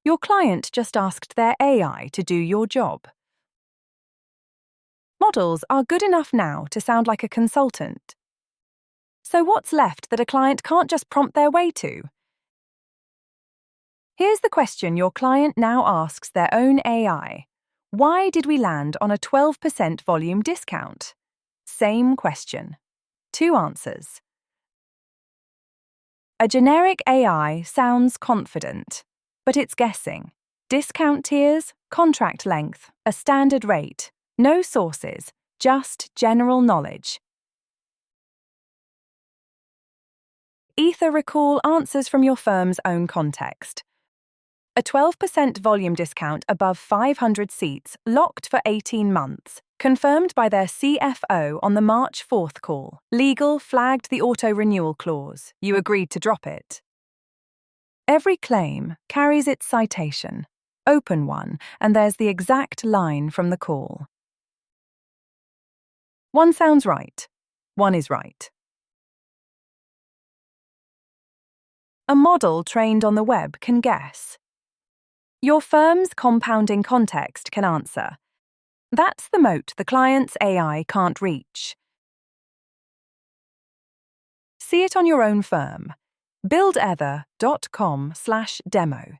Your client just asked their AI to do your job. Models are good enough now to sound like a consultant. So what's left that a client can't just prompt their way to? Here's the question your client now asks their own AI. Why did we land on a 12% volume discount? Same question. 2 answers. A generic AI sounds confident, but it's guessing. Discount tiers, contract length, a standard rate, no sources, just general knowledge. Aether recall answers from your firm's own context. A 12% volume discount above 500 seats, locked for 18 months, confirmed by their CFO on the March 4th call. Legal flagged the auto-renewal clause. You agreed to drop it. Every claim carries its citation. Open one, and there's the exact line from the call. One sounds right. One is right. A model trained on the web can guess. Your firm's compounding context can answer. That's the moat the client's AI can't reach. See it on your own firm. buildaether.com/demo